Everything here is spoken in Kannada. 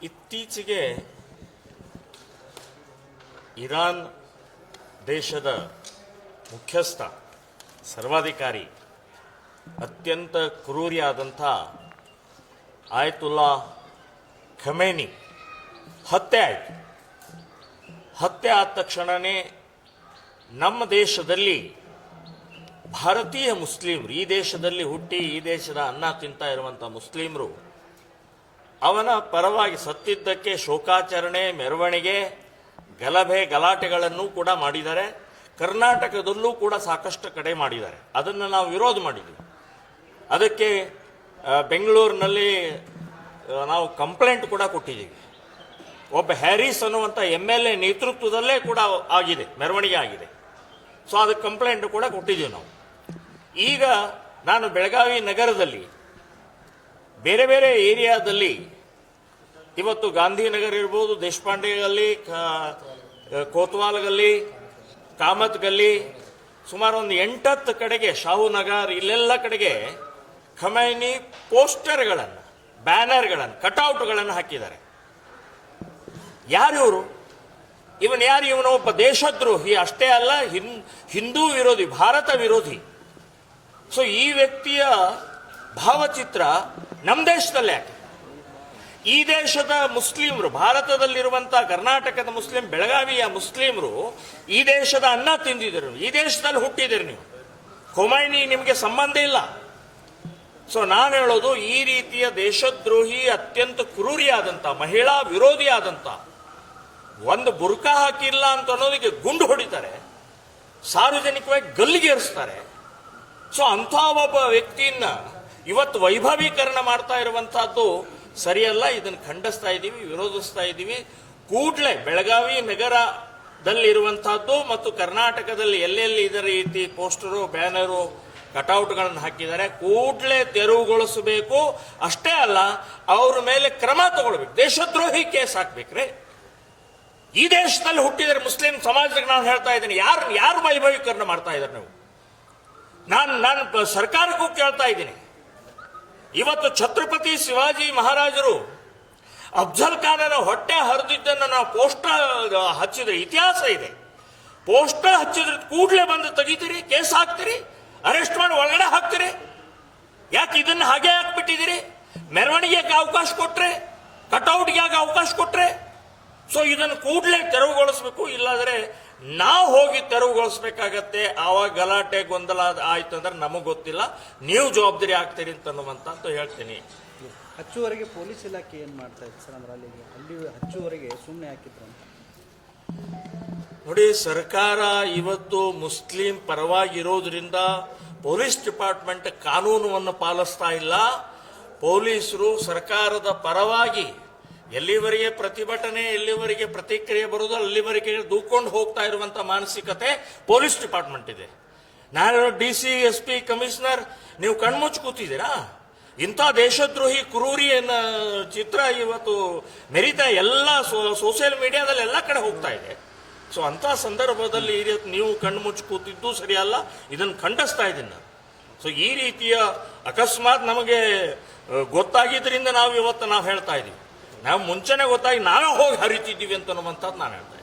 ಇತ್ತೀಚೆಗೆ ಇರಾನ್ ದೇಶದ ಮುಖ್ಯಸ್ಥ ಸರ್ವಾಧಿಕಾರಿ ಅತ್ಯಂತ ಕ್ರೂರಿಯಾದಂಥ ಆಯತುಲ್ಲಾ ಖಮೇನಿ ಹತ್ಯೆ ಆಯಿತು. ಹತ್ಯೆ ಆದ ತಕ್ಷಣವೇ ನಮ್ಮ ದೇಶದಲ್ಲಿ ಭಾರತೀಯ ಮುಸ್ಲಿಮರು, ಈ ದೇಶದಲ್ಲಿ ಹುಟ್ಟಿ ಈ ದೇಶದ ಅನ್ನ ತಿಂತಾ ಇರುವಂಥ ಮುಸ್ಲಿಮರು ಅವನ ಪರವಾಗಿ ಸತ್ತಿದ್ದಕ್ಕೆ ಶೋಕಾಚರಣೆ, ಮೆರವಣಿಗೆ, ಗಲಾಟೆಗಳನ್ನು ಕೂಡ ಮಾಡಿದ್ದಾರೆ. ಕರ್ನಾಟಕದಲ್ಲೂ ಕೂಡ ಸಾಕಷ್ಟು ಕಡೆ ಮಾಡಿದ್ದಾರೆ. ಅದನ್ನು ನಾವು ವಿರೋಧ ಮಾಡಿದ್ದೀವಿ. ಅದಕ್ಕೆ ಬೆಂಗಳೂರಿನಲ್ಲಿ ನಾವು ಕಂಪ್ಲೇಂಟ್ ಕೂಡ ಕೊಟ್ಟಿದ್ದೀವಿ. ಒಬ್ಬ ಹ್ಯಾರಿಸ್ ಅನ್ನುವಂಥ MLA ನೇತೃತ್ವದಲ್ಲೇ ಕೂಡ ಆಗಿದೆ, ಮೆರವಣಿಗೆ ಆಗಿದೆ. ಸೊ ಅದಕ್ಕೆ ಕಂಪ್ಲೇಂಟ್ ಕೂಡ ಕೊಟ್ಟಿದ್ದೀವಿ ನಾವು. ಈಗ ನಾನು ಬೆಳಗಾವಿ ನಗರದಲ್ಲಿ ಬೇರೆ ಬೇರೆ ಏರಿಯಾದಲ್ಲಿ ಇವತ್ತು ಗಾಂಧಿನಗರ ಇರ್ಬೋದು, ದೇಶಪಾಂಡೆ ಗಲ್ಲಿ, ಕೋತ್ವಾಲ್ ಗಲ್ಲಿ, ಕಾಮತ್ ಗಲ್ಲಿ, ಸುಮಾರು ಒಂದು 8-10 ಕಡೆಗೆ, ಶಾಹು ನಗರ್, ಇಲ್ಲೆಲ್ಲ ಕಡೆಗೆ ಖಮೈನಿ ಪೋಸ್ಟರ್ಗಳನ್ನು, ಬ್ಯಾನರ್ಗಳನ್ನು, ಕಟೌಟ್ಗಳನ್ನು ಹಾಕಿದ್ದಾರೆ. ಯಾರಿವರು? ಇವನು ಒಬ್ಬ ದೇಶದ್ರೋಹಿ ಅಷ್ಟೇ ಅಲ್ಲ, ಹಿಂದೂ ವಿರೋಧಿ, ಭಾರತ ವಿರೋಧಿ. ಸೊ ಈ ವ್ಯಕ್ತಿಯ ಭಾವಚಿತ್ರ ನಮ್ಮ ದೇಶದಲ್ಲೇ ಯಾಕೆ? ಈ ದೇಶದ ಮುಸ್ಲಿಮರು, ಭಾರತದಲ್ಲಿರುವಂಥ ಕರ್ನಾಟಕದ ಮುಸ್ಲಿಂ, ಬೆಳಗಾವಿಯ ಮುಸ್ಲಿಮರು ಈ ದೇಶದ ಅನ್ನ ತಿಂದಿದ್ರು, ಈ ದೇಶದಲ್ಲಿ ಹುಟ್ಟಿದಿರಿ ನೀವು. ಖೊಮೈನಿ ನಿಮಗೆ ಸಂಬಂಧ ಇಲ್ಲ. ಸೊ ನಾನು ಹೇಳೋದು, ಈ ರೀತಿಯ ದೇಶದ್ರೋಹಿ, ಅತ್ಯಂತ ಕ್ರೂರಿಯಾದಂಥ, ಮಹಿಳಾ ವಿರೋಧಿಯಾದಂಥ, ಒಂದು ಬುರ್ಕಾ ಹಾಕಿಲ್ಲ ಅಂತ ಅನ್ನೋದಕ್ಕೆ ಗುಂಡು ಹೊಡಿತಾರೆ, ಸಾರ್ವಜನಿಕವಾಗಿ ಗಲ್ಲಿಗೇರಿಸ್ತಾರೆ. ಸೊ ಅಂಥ ಒಬ್ಬ ವ್ಯಕ್ತಿಯನ್ನ ಇವತ್ತು ವೈಭವೀಕರಣ ಮಾಡ್ತಾ ಇರುವಂತಹದ್ದು ಸರಿಯಲ್ಲ. ಇದನ್ನು ಖಂಡಿಸ್ತಾ ಇದ್ದೀವಿ, ವಿರೋಧಿಸ್ತಾ ಇದ್ದೀವಿ. ಕೂಡಲೇ ಬೆಳಗಾವಿ ನಗರದಲ್ಲಿರುವಂತಹದ್ದು ಮತ್ತು ಕರ್ನಾಟಕದಲ್ಲಿ ಎಲ್ಲೆಲ್ಲಿ ಇದರ ರೀತಿ ಪೋಸ್ಟರು, ಬ್ಯಾನರು, ಕಟೌಟ್ಗಳನ್ನು ಹಾಕಿದ್ದಾರೆ, ಕೂಡಲೇ ತೆರವುಗೊಳಿಸಬೇಕು. ಅಷ್ಟೇ ಅಲ್ಲ, ಅವ್ರ ಮೇಲೆ ಕ್ರಮ ತಗೊಳ್ಬೇಕು, ದೇಶದ್ರೋಹಿ ಕೇಸ್ ಹಾಕ್ಬೇಕ್ರಿ. ಈ ದೇಶದಲ್ಲಿ ಹುಟ್ಟಿದರೆ ಮುಸ್ಲಿಂ ಸಮಾಜಕ್ಕೆ ನಾನು ಹೇಳ್ತಾ ಇದ್ದೀನಿ, ಯಾರು ವೈಭವೀಕರಣ ಮಾಡ್ತಾ ಇದ್ದಾರೆ ನೀವು? ನಾನು ಸರ್ಕಾರಕ್ಕೂ ಕೇಳ್ತಾ ಇದ್ದೀನಿ. ಇವತ್ತು ಛತ್ರಪತಿ ಶಿವಾಜಿ ಮಹಾರಾಜರು ಅಫ್ಜಲ್ ಖಾನನ ಹೊಟ್ಟೆ ಹರಿದಿದ್ದನ್ನು ನಾವು ಪೋಸ್ಟರ್ ಹಚ್ಚಿದ್ರೆ ಇತಿಹಾಸ ಇದೆ. ಪೋಸ್ಟರ್ ಹಚ್ಚಿದ್ರೆ ಕೂಡಲೇ ಬಂದು ತೆಗಿತೀರಿ, ಕೇಸ್ ಹಾಕ್ತೀರಿ, ಅರೆಸ್ಟ್ ಮಾಡಿ ಒಳಗಡೆ ಹಾಕ್ತೀರಿ. ಯಾಕೆ ಇದನ್ನು ಹಾಗೆ ಹಾಕ್ಬಿಟ್ಟಿದ್ದೀರಿ? ಮೆರವಣಿಗೆಗೆ ಅವಕಾಶ ಕೊಟ್ರೆ, ಕಟೌಟ್ಗೆ ಯಾಕೆ ಅವಕಾಶ ಕೊಟ್ರೆ? ಸೊ ಇದನ್ನು ಕೂಡಲೇ ತೆರವುಗೊಳಿಸಬೇಕು. ಇಲ್ಲಾಂದ್ರೆ ನಾವು ಹೋಗಿ ತೆರವುಗೊಳಿಸ್ಬೇಕಾಗತ್ತೆ. ಆವಾಗ ಗಲಾಟೆ, ಗೊಂದಲ ಆಯ್ತು ಅಂದ್ರೆ ನಮಗೆ ಗೊತ್ತಿಲ್ಲ, ನೀವು ಜವಾಬ್ದಾರಿ ಆಗ್ತೀರಿ ಅಂತ ಹೇಳ್ತೀನಿ. ಹಚ್ಚುವರೆಗೆ ಪೊಲೀಸ್ ಇಲಾಖೆ ಏನ್ ಮಾಡ್ತಾ ಇತ್ತು ಸರ್? ಅಲ್ಲಿ ಹಚ್ಚುವರೆಗೆ ಸುಮ್ಮನೆ ಹಾಕಿದ್ರು ಅಂತ ನೋಡಿ. ಸರ್ಕಾರ ಇವತ್ತು ಮುಸ್ಲಿಂ ಪರವಾಗಿರೋದ್ರಿಂದ ಪೊಲೀಸ್ ಡಿಪಾರ್ಟ್ಮೆಂಟ್ ಕಾನೂನನ್ನು ಪಾಲಿಸ್ತಾ ಇಲ್ಲ. ಪೊಲೀಸರು ಸರ್ಕಾರದ ಪರವಾಗಿ ಎಲ್ಲಿವರೆಗೆ ಪ್ರತಿಭಟನೆ, ಎಲ್ಲಿವರೆಗೆ ಪ್ರತಿಕ್ರಿಯೆ ಬರೋದು ಅಲ್ಲಿವರೆಗೆ ದೂಕೊಂಡು ಹೋಗ್ತಾ ಇರುವಂತ ಮಾನಸಿಕತೆ ಪೊಲೀಸ್ ಡಿಪಾರ್ಟ್ಮೆಂಟ್ ಇದೆ. ನಾನು DC, SP, ಕಮಿಷನರ್, ನೀವು ಕಣ್ಮುಚ್ಚಿ ಕೂತಿದ್ದೀರಾ? ಇಂಥ ದೇಶದ್ರೋಹಿ ಕ್ರೂರಿ ಚಿತ್ರ ಇವತ್ತು ಮೆರಿತಾ ಎಲ್ಲ ಸೋಷಿಯಲ್ ಮೀಡಿಯಾದಲ್ಲಿ ಎಲ್ಲ ಕಡೆ ಹೋಗ್ತಾ ಇದೆ. ಸೊ ಅಂತ ಸಂದರ್ಭದಲ್ಲಿ ನೀವು ಕಣ್ಮುಚ್ಚಿ ಕೂತಿದ್ದು ಸರಿಯಲ್ಲ, ಇದನ್ನು ಖಂಡಿಸ್ತಾ ಇದ್ದೀನಿ ನಾನು. ಸೊ ಈ ರೀತಿಯ ಅಕಸ್ಮಾತ್ ನಮಗೆ ಗೊತ್ತಾಗಿದ್ದರಿಂದ ನಾವು ಹೇಳ್ತಾ ಇದ್ದೀವಿ. ನಾವು ಮುಂಚೆನೆ ಗೊತ್ತಾಗಿ ನಾವೇ ಹೋಗಿ ಹರಿತಿದ್ದೀವಿ ಅಂತ ನಾನು ಹೇಳ್ತಾ